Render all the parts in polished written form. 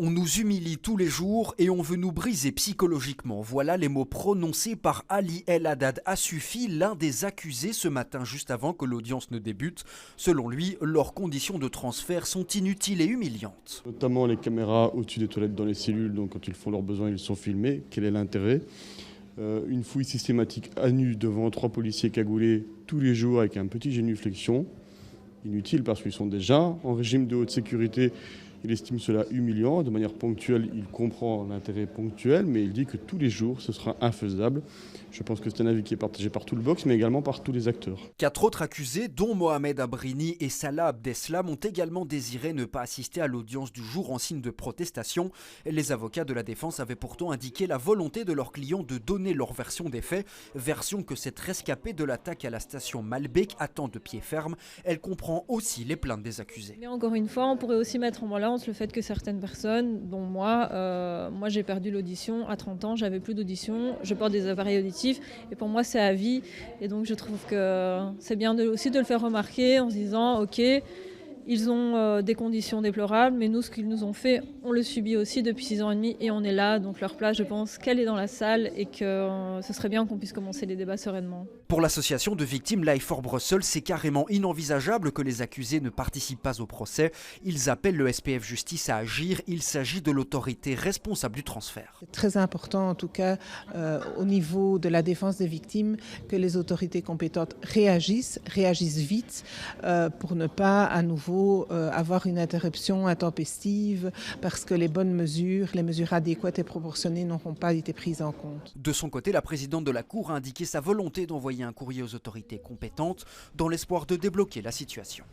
On nous humilie tous les jours et on veut nous briser psychologiquement. Voilà les mots prononcés par Ali El Haddad Assoufi, l'un des accusés ce matin juste avant que l'audience ne débute. Selon lui, leurs conditions de transfert sont inutiles et humiliantes. Notamment les caméras au-dessus des toilettes dans les cellules, donc quand ils font leurs besoins, ils sont filmés. Quel est l'intérêt ? Une fouille systématique à nu devant 3 policiers cagoulés tous les jours avec un petit génuflexion. Inutile parce qu'ils sont déjà en régime de haute sécurité. Il estime cela humiliant. De manière ponctuelle, il comprend l'intérêt ponctuel, mais il dit que tous les jours, ce sera infaisable. Je pense que c'est un avis qui est partagé par tout le box, mais également par tous les acteurs. 4 autres accusés, dont Mohamed Abrini et Salah Abdeslam, ont également désiré ne pas assister à l'audience du jour en signe de protestation. Les avocats de la défense avaient pourtant indiqué la volonté de leurs clients de donner leur version des faits, version que cette rescapée de l'attaque à la station Malbec attend de pied ferme. Elle comprend aussi les plaintes des accusés. Mais encore une fois, on pourrait aussi mettre en balance le fait que certaines personnes, dont moi j'ai perdu l'audition à 30 ans, j'avais plus d'audition, je porte des appareils auditifs et pour moi c'est à vie. Et donc je trouve que c'est bien aussi de le faire remarquer en se disant ok, ils ont des conditions déplorables, mais nous, ce qu'ils nous ont fait, on le subit aussi depuis 6 ans et demi et on est là. Donc leur place, je pense qu'elle est dans la salle et que ce serait bien qu'on puisse commencer les débats sereinement. Pour l'association de victimes Life for Brussels, c'est carrément inenvisageable que les accusés ne participent pas au procès. Ils appellent le SPF Justice à agir. Il s'agit de l'autorité responsable du transfert. C'est très important, en tout cas, au niveau de la défense des victimes, que les autorités compétentes réagissent vite pour ne pas à nouveau avoir une interruption intempestive parce que les mesures adéquates et proportionnées n'auront pas été prises en compte. De son côté, la présidente de la Cour a indiqué sa volonté d'envoyer un courrier aux autorités compétentes dans l'espoir de débloquer la situation.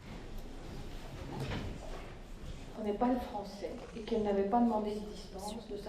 On n'est pas le français et qu'elle n'avait pas demandé de distance, de sa